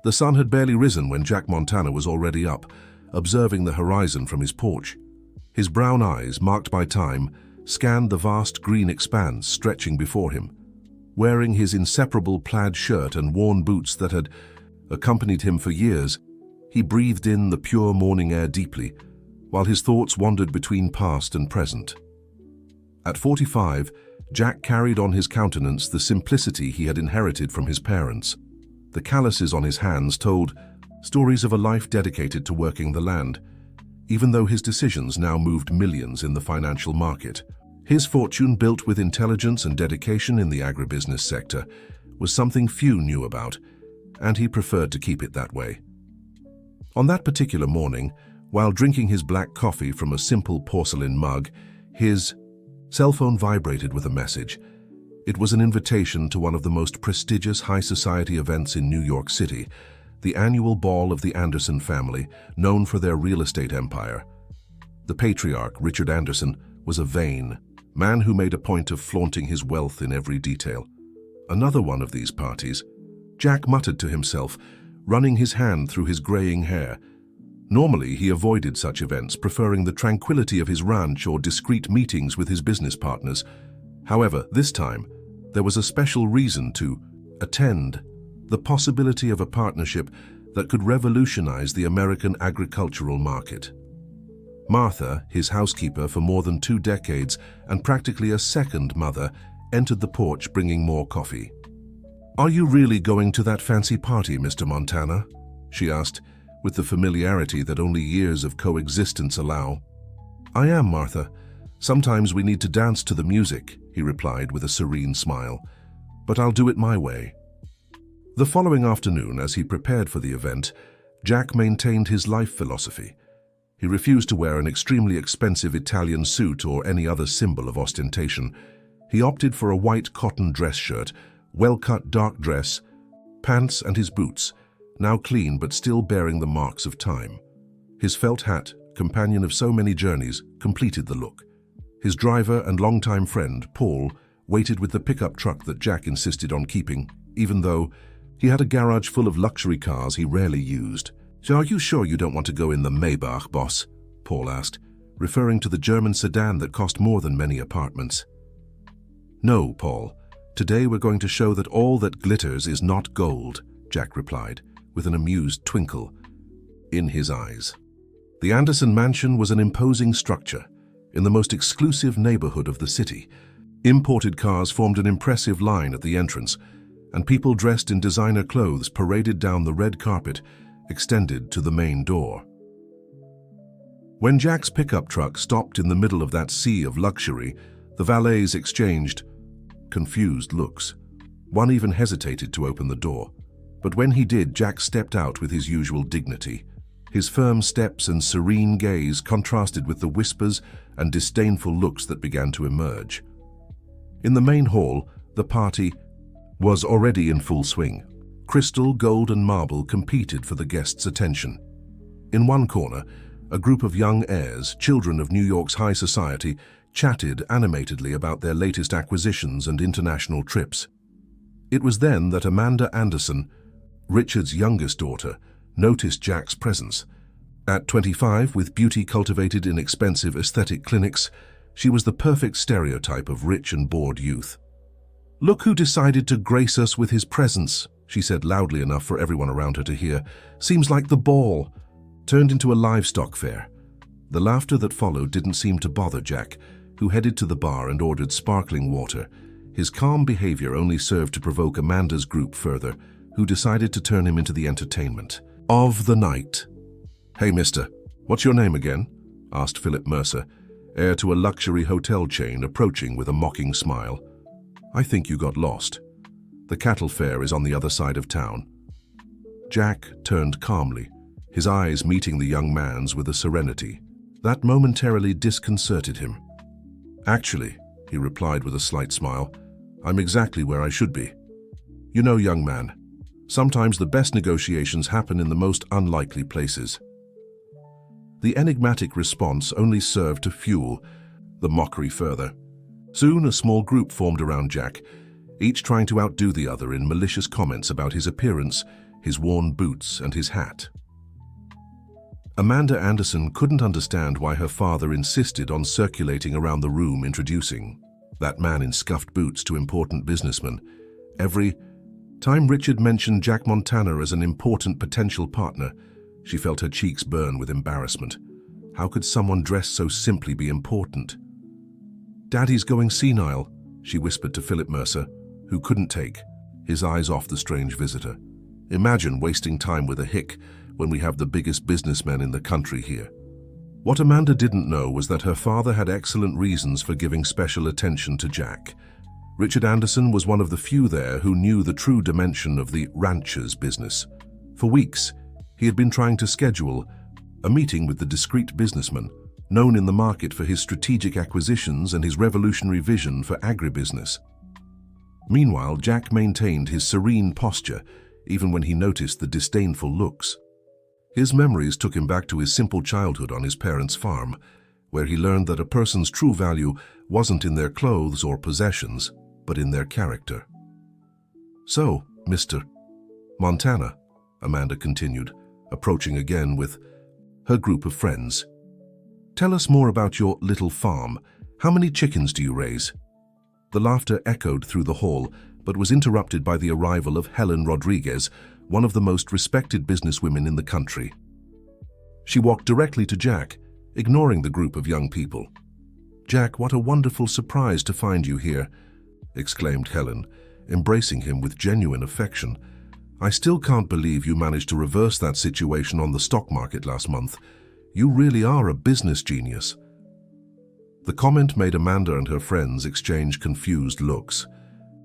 The sun had barely risen when Jack Montana was already up, observing the horizon from his porch. His brown eyes, marked by time, scanned the vast green expanse stretching before him. Wearing his inseparable plaid shirt and worn boots that had accompanied him for years, he breathed in the pure morning air deeply, while his thoughts wandered between past and present. At 45, Jack carried on his countenance the simplicity he had inherited from his parents. The calluses on his hands told stories of a life dedicated to working the land, even though his decisions now moved millions in the financial market. His fortune, built with intelligence and dedication in the agribusiness sector, was something few knew about, and he preferred to keep it that way. On that particular morning, while drinking his black coffee from a simple porcelain mug, his cell phone vibrated with a message. It was an invitation to one of the most prestigious high society events in New York City, the annual ball of the Anderson family, known for their real estate empire. The patriarch, Richard Anderson, was a vain man who made a point of flaunting his wealth in every detail. Another one of these parties, Jack muttered to himself, running his hand through his graying hair. Normally, he avoided such events, preferring the tranquility of his ranch or discreet meetings with his business partners. However, this time, there was a special reason to attend: the possibility of a partnership that could revolutionize the American agricultural market. Martha, his housekeeper for more than 2 decades and practically a second mother, entered the porch bringing more coffee. "Are you really going to that fancy party, Mr. Montana?" she asked, with the familiarity that only years of coexistence allow. "I am, Martha. Sometimes we need to dance to the music," he replied with a serene smile. "But I'll do it my way." The following afternoon, as he prepared for the event, Jack maintained his life philosophy. He refused to wear an extremely expensive Italian suit or any other symbol of ostentation. He opted for a white cotton dress shirt, well-cut dark dress, pants and his boots, now clean but still bearing the marks of time. His felt hat, companion of so many journeys, completed the look. His driver and longtime friend, Paul, waited with the pickup truck that Jack insisted on keeping, even though he had a garage full of luxury cars he rarely used. "So are you sure you don't want to go in the Maybach, boss?" Paul asked, referring to the German sedan that cost more than many apartments. "No, Paul. Today we're going to show that all that glitters is not gold," Jack replied, with an amused twinkle in his eyes. The Anderson mansion was an imposing structure in the most exclusive neighborhood of the city. Imported cars formed an impressive line at the entrance, and people dressed in designer clothes paraded down the red carpet extended to the main door. When Jack's pickup truck stopped in the middle of that sea of luxury, the valets exchanged confused looks. One even hesitated to open the door. But when he did, Jack stepped out with his usual dignity. His firm steps and serene gaze contrasted with the whispers and disdainful looks that began to emerge. In the main hall, the party was already in full swing. Crystal, gold, and marble competed for the guests' attention. In one corner, a group of young heirs, children of New York's high society, chatted animatedly about their latest acquisitions and international trips. It was then that Amanda Anderson, Richard's youngest daughter, noticed Jack's presence. At 25, with beauty cultivated in expensive aesthetic clinics, she was the perfect stereotype of rich and bored youth. "Look who decided to grace us with his presence," she said loudly enough for everyone around her to hear. "Seems like the ball turned into a livestock fair." The laughter that followed didn't seem to bother Jack, who headed to the bar and ordered sparkling water. His calm behavior only served to provoke Amanda's group further, who decided to turn him into the entertainment of the night. "Hey, mister, what's your name again?" asked Philip Mercer, heir to a luxury hotel chain, approaching with a mocking smile. "I think you got lost. The cattle fair is on the other side of town." Jack turned calmly, his eyes meeting the young man's with a serenity that momentarily disconcerted him. "Actually," he replied with a slight smile, "I'm exactly where I should be. You know, young man, sometimes the best negotiations happen in the most unlikely places." The enigmatic response only served to fuel the mockery further. Soon a small group formed around Jack, each trying to outdo the other in malicious comments about his appearance, his worn boots and his hat. Amanda Anderson couldn't understand why her father insisted on circulating around the room introducing that man in scuffed boots to important businessmen. Every time Richard mentioned Jack Montana as an important potential partner, she felt her cheeks burn with embarrassment. How could someone dressed so simply be important? "Daddy's going senile," she whispered to Philip Mercer, who couldn't take his eyes off the strange visitor. "Imagine wasting time with a hick when we have the biggest businessmen in the country here." What Amanda didn't know was that her father had excellent reasons for giving special attention to Jack. Richard Anderson was one of the few there who knew the true dimension of the rancher's business. For weeks, he had been trying to schedule a meeting with the discreet businessman, known in the market for his strategic acquisitions and his revolutionary vision for agribusiness. Meanwhile, Jack maintained his serene posture, even when he noticed the disdainful looks. His memories took him back to his simple childhood on his parents' farm, where he learned that a person's true value wasn't in their clothes or possessions, but in their character. "So, Mr. Montana," Amanda continued, approaching again with her group of friends, "tell us more about your little farm. How many chickens do you raise?" The laughter echoed through the hall, but was interrupted by the arrival of Helen Rodriguez, one of the most respected businesswomen in the country. She walked directly to Jack, ignoring the group of young people. "Jack, what a wonderful surprise to find you here," exclaimed Helen, embracing him with genuine affection. "I still can't believe you managed to reverse that situation on the stock market last month. You really are a business genius." The comment made Amanda and her friends exchange confused looks.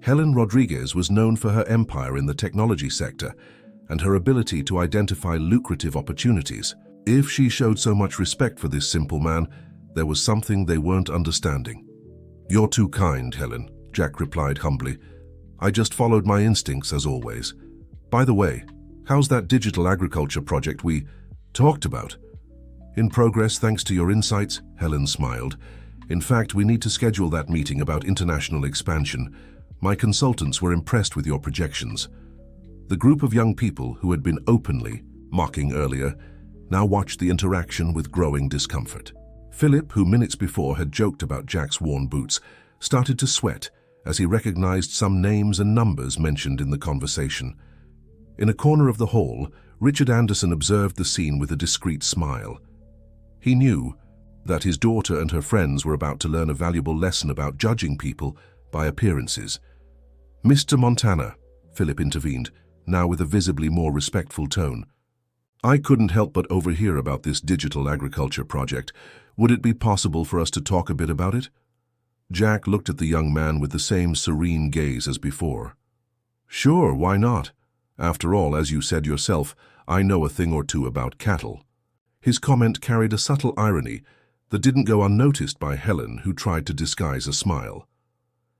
Helen Rodriguez was known for her empire in the technology sector and her ability to identify lucrative opportunities. If she showed so much respect for this simple man, there was something they weren't understanding. "You're too kind, Helen," Jack replied humbly. "I just followed my instincts as always. By the way, how's that digital agriculture project we talked about?" "In progress thanks to your insights," Helen smiled. "In fact, we need to schedule that meeting about international expansion. My consultants were impressed with your projections." The group of young people who had been openly mocking earlier now watched the interaction with growing discomfort. Philip, who minutes before had joked about Jack's worn boots, started to sweat as he recognized some names and numbers mentioned in the conversation. In a corner of the hall, Richard Anderson observed the scene with a discreet smile. He knew that his daughter and her friends were about to learn a valuable lesson about judging people by appearances. "Mr. Montana," Philip intervened, now with a visibly more respectful tone. "I couldn't help but overhear about this digital agriculture project. Would it be possible for us to talk a bit about it?" Jack looked at the young man with the same serene gaze as before. "Sure, why not? After all, as you said yourself, I know a thing or two about cattle." His comment carried a subtle irony that didn't go unnoticed by Helen, who tried to disguise a smile.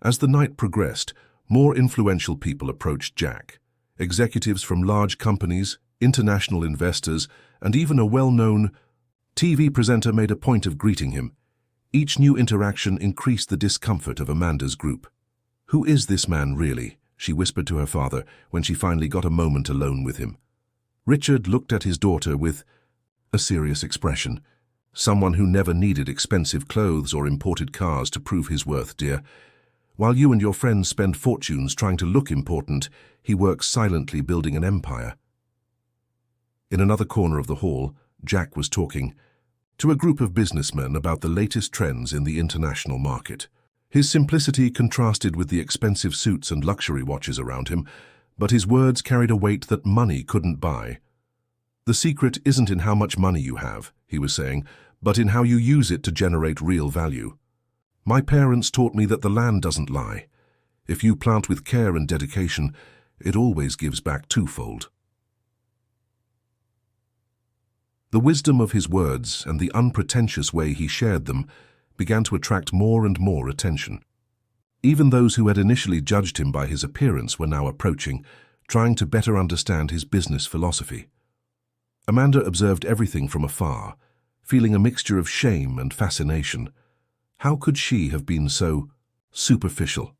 As the night progressed, more influential people approached Jack. Executives from large companies, international investors, and even a well-known TV presenter made a point of greeting him. Each new interaction increased the discomfort of Amanda's group. "Who is this man, really?" she whispered to her father when she finally got a moment alone with him. Richard looked at his daughter with a serious expression. "Someone who never needed expensive clothes or imported cars to prove his worth, dear. While you and your friends spend fortunes trying to look important, he works silently building an empire." In another corner of the hall, Jack was talking to a group of businessmen about the latest trends in the international market. His simplicity contrasted with the expensive suits and luxury watches around him, but his words carried a weight that money couldn't buy. "The secret isn't in how much money you have," he was saying, "but in how you use it to generate real value. My parents taught me that the land doesn't lie. If you plant with care and dedication, it always gives back twofold." The wisdom of his words and the unpretentious way he shared them began to attract more and more attention. Even those who had initially judged him by his appearance were now approaching, trying to better understand his business philosophy. Amanda observed everything from afar, feeling a mixture of shame and fascination. How could she have been so superficial?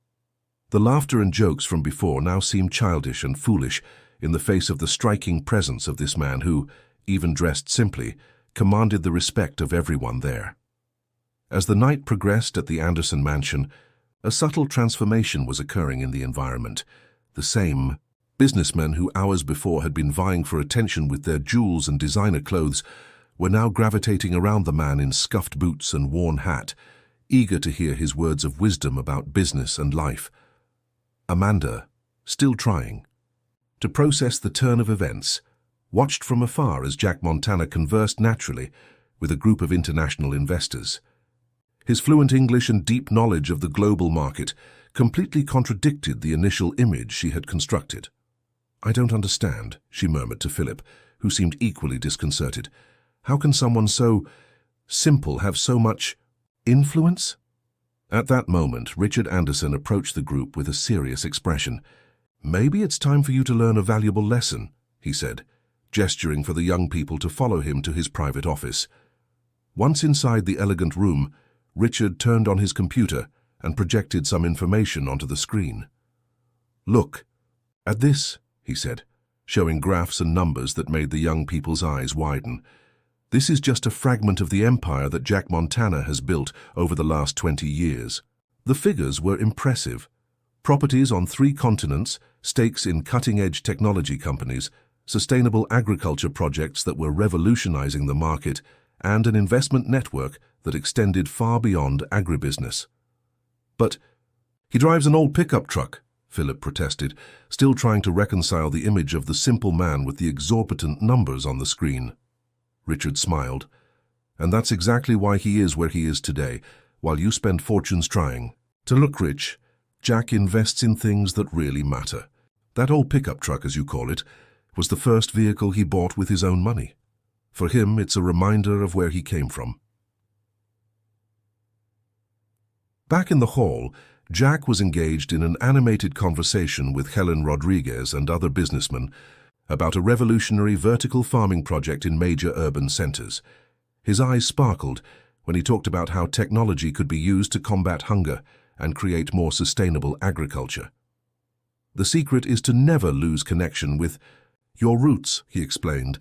The laughter and jokes from before now seemed childish and foolish, in the face of the striking presence of this man who, even dressed simply, commanded the respect of everyone there. As the night progressed at the Anderson mansion, a subtle transformation was occurring in the environment. The same businessmen who hours before had been vying for attention with their jewels and designer clothes were now gravitating around the man in scuffed boots and worn hat, eager to hear his words of wisdom about business and life. Amanda, still trying to process the turn of events, watched from afar as Jack Montana conversed naturally with a group of international investors. His fluent English and deep knowledge of the global market completely contradicted the initial image she had constructed. "I don't understand," she murmured to Philip, who seemed equally disconcerted. "How can someone so simple have so much influence?" At that moment, Richard Anderson approached the group with a serious expression. "Maybe it's time for you to learn a valuable lesson," he said, gesturing for the young people to follow him to his private office. Once inside the elegant room, Richard turned on his computer and projected some information onto the screen. "Look at this," he said, showing graphs and numbers that made the young people's eyes widen. "This is just a fragment of the empire that Jack Montana has built over the last 20 years. The figures were impressive. Properties on 3 continents, stakes in cutting-edge technology companies, sustainable agriculture projects that were revolutionizing the market, and an investment network that extended far beyond agribusiness." "But he drives an old pickup truck," Philip protested, still trying to reconcile the image of the simple man with the exorbitant numbers on the screen. Richard smiled. "And that's exactly why he is where he is today, while you spend fortunes trying to look rich. Jack invests in things that really matter. That old pickup truck, as you call it, was the first vehicle he bought with his own money. For him, it's a reminder of where he came from." Back in the hall, Jack was engaged in an animated conversation with Helen Rodriguez and other businessmen about a revolutionary vertical farming project in major urban centers. His eyes sparkled when he talked about how technology could be used to combat hunger and create more sustainable agriculture. "The secret is to never lose connection with your roots," he explained.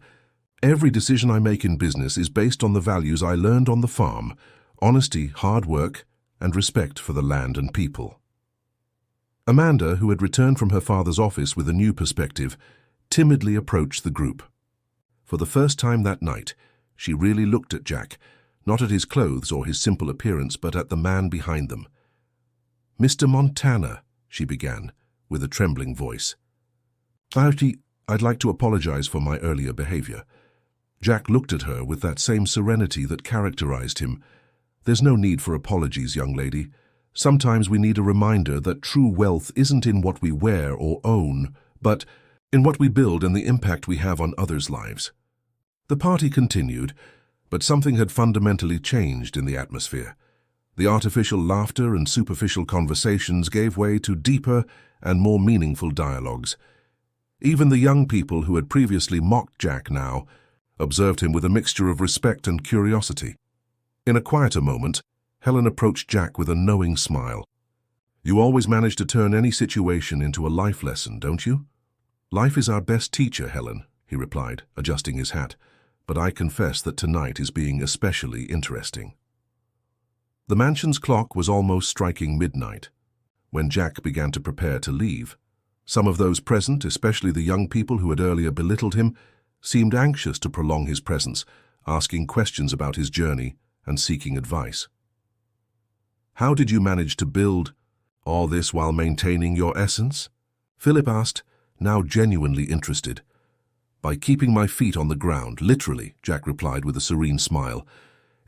"Every decision I make in business is based on the values I learned on the farm: honesty, hard work, and respect for the land and people." Amanda, who had returned from her father's office with a new perspective, timidly approached the group. For the first time that night, she really looked at Jack, not at his clothes or his simple appearance, but at the man behind them. "Mr. Montana," she began, with a trembling voice. "I'd like to apologize for my earlier behavior." Jack looked at her with that same serenity that characterized him. "There's no need for apologies, young lady. Sometimes we need a reminder that true wealth isn't in what we wear or own, but in what we build and the impact we have on others' lives." The party continued, but something had fundamentally changed in the atmosphere. The artificial laughter and superficial conversations gave way to deeper and more meaningful dialogues. Even the young people who had previously mocked Jack now observed him with a mixture of respect and curiosity. In a quieter moment, Helen approached Jack with a knowing smile. "You always manage to turn any situation into a life lesson, don't you?" "Life is our best teacher, Helen," he replied, adjusting his hat, "but I confess that tonight is being especially interesting." The mansion's clock was almost striking midnight when Jack began to prepare to leave. Some of those present, especially the young people who had earlier belittled him, seemed anxious to prolong his presence, asking questions about his journey and seeking advice. "How did you manage to build all this while maintaining your essence?" Philip asked, now genuinely interested. "By keeping my feet on the ground, literally," Jack replied with a serene smile.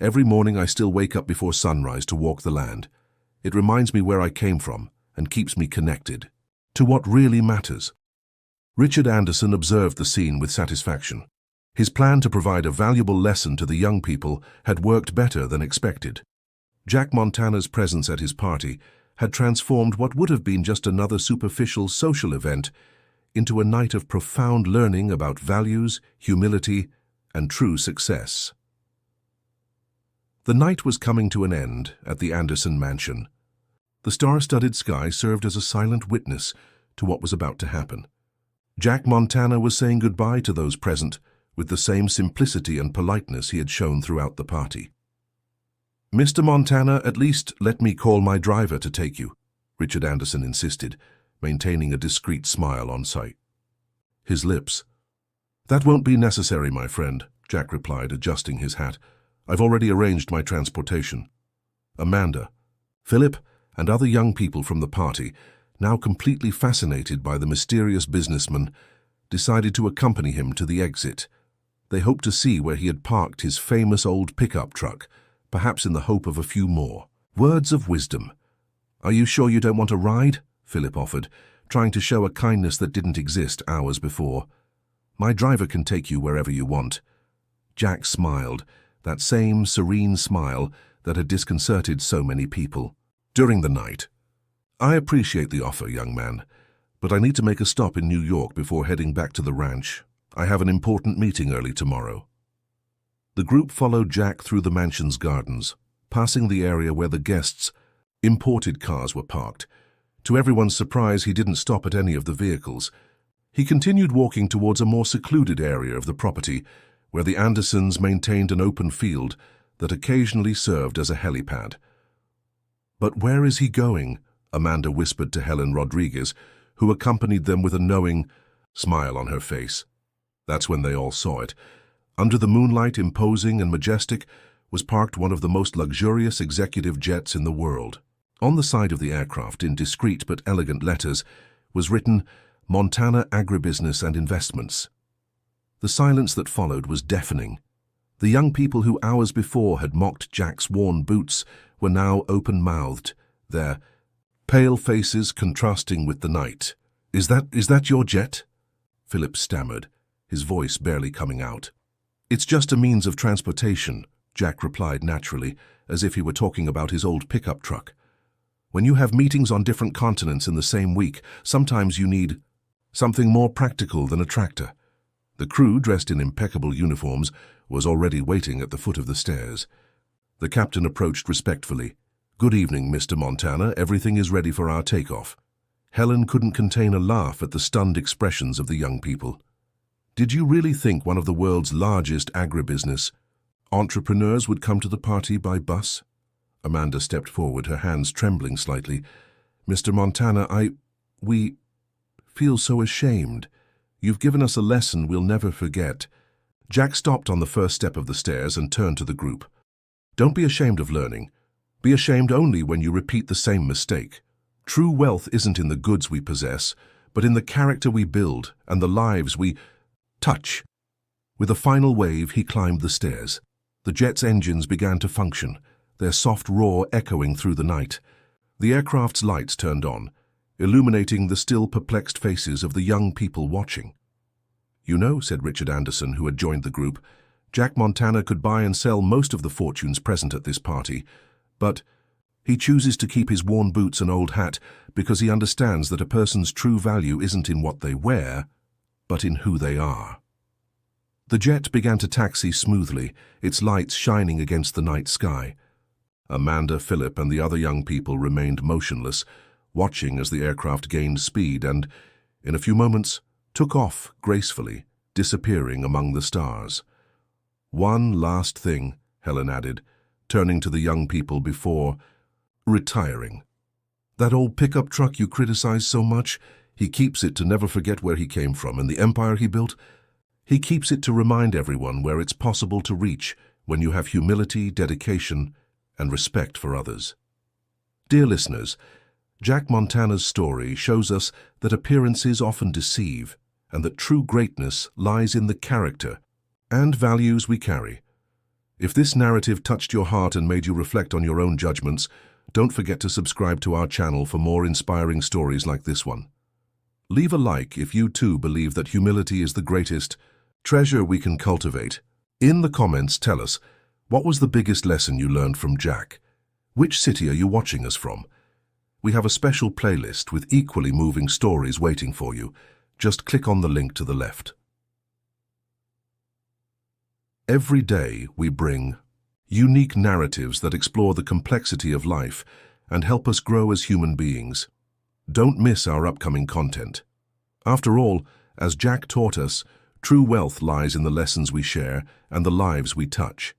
"Every morning I still wake up before sunrise to walk the land. It reminds me where I came from and keeps me connected to what really matters." Richard Anderson observed the scene with satisfaction. His plan to provide a valuable lesson to the young people had worked better than expected. Jack Montana's presence at his party had transformed what would have been just another superficial social event into a night of profound learning about values, humility, and true success. The night was coming to an end at the Anderson mansion. The star-studded sky served as a silent witness to what was about to happen. Jack Montana was saying goodbye to those present with the same simplicity and politeness he had shown throughout the party. "Mr. Montana, at least let me call my driver to take you," Richard Anderson insisted, maintaining a discreet smile on sight. His lips. "That won't be necessary, my friend," Jack replied, adjusting his hat. "I've already arranged my transportation." Amanda, Philip, and other young people from the party, now completely fascinated by the mysterious businessman, decided to accompany him to the exit. They hoped to see where he had parked his famous old pickup truck, perhaps in the hope of a few more. Words of wisdom. "Are you sure you don't want a ride?" Philip offered, trying to show a kindness that didn't exist hours before. "My driver can take you wherever you want." Jack smiled, that same serene smile that had disconcerted so many people. During the night, "I appreciate the offer, young man, but I need to make a stop in New York before heading back to the ranch. I have an important meeting early tomorrow." The group followed Jack through the mansion's gardens, passing the area where the guests' imported cars were parked. To everyone's surprise, he didn't stop at any of the vehicles. He continued walking towards a more secluded area of the property, where the Andersons maintained an open field that occasionally served as a helipad. "But where is he going?" Amanda whispered to Helen Rodriguez, who accompanied them with a knowing smile on her face. That's when they all saw it. Under the moonlight, imposing and majestic, was parked one of the most luxurious executive jets in the world. On the side of the aircraft, in discreet but elegant letters, was written, "Montana Agribusiness and Investments." The silence that followed was deafening. The young people who hours before had mocked Jack's worn boots were now open-mouthed, their pale faces contrasting with the night. Is that your jet?" Philip stammered, his voice barely coming out. "It's just a means of transportation," Jack replied naturally, as if he were talking about his old pickup truck. "When you have meetings on different continents in the same week, sometimes you need something more practical than a tractor." The crew, dressed in impeccable uniforms, was already waiting at the foot of the stairs. The captain approached respectfully. "Good evening, Mr. Montana. Everything is ready for our takeoff." Helen couldn't contain a laugh at the stunned expressions of the young people. "Did you really think one of the world's largest agribusiness entrepreneurs would come to the party by bus?" Amanda stepped forward, her hands trembling slightly. "Mr. Montana, we feel so ashamed. You've given us a lesson we'll never forget." Jack stopped on the first step of the stairs and turned to the group. "Don't be ashamed of learning. Be ashamed only when you repeat the same mistake. True wealth isn't in the goods we possess, but in the character we build and the lives we touch." With a final wave, he climbed the stairs. The jet's engines began to function, their soft roar echoing through the night. The aircraft's lights turned on, illuminating the still perplexed faces of the young people watching. "You know," said Richard Anderson, who had joined the group, "Jack Montana could buy and sell most of the fortunes present at this party, but he chooses to keep his worn boots and old hat because he understands that a person's true value isn't in what they wear, but in who they are." The jet began to taxi smoothly, its lights shining against the night sky. Amanda, Philip, and the other young people remained motionless, watching as the aircraft gained speed and, in a few moments, took off gracefully, disappearing among the stars. "One last thing," Helen added, turning to the young people before retiring. "That old pickup truck you criticize so much, he keeps it to never forget where he came from and the empire he built. He keeps it to remind everyone where it's possible to reach when you have humility, dedication, and respect for others." Dear listeners, Jack Montana's story shows us that appearances often deceive and that true greatness lies in the character and values we carry. If this narrative touched your heart and made you reflect on your own judgments, don't forget to subscribe to our channel for more inspiring stories like this one. Leave a like if you too believe that humility is the greatest treasure we can cultivate. In the comments, tell us, what was the biggest lesson you learned from Jack? Which city are you watching us from? We have a special playlist with equally moving stories waiting for you. Just click on the link to the left. Every day we bring unique narratives that explore the complexity of life and help us grow as human beings. Don't miss our upcoming content. After all, As Jack taught us, true wealth lies in the lessons we share and the lives we touch.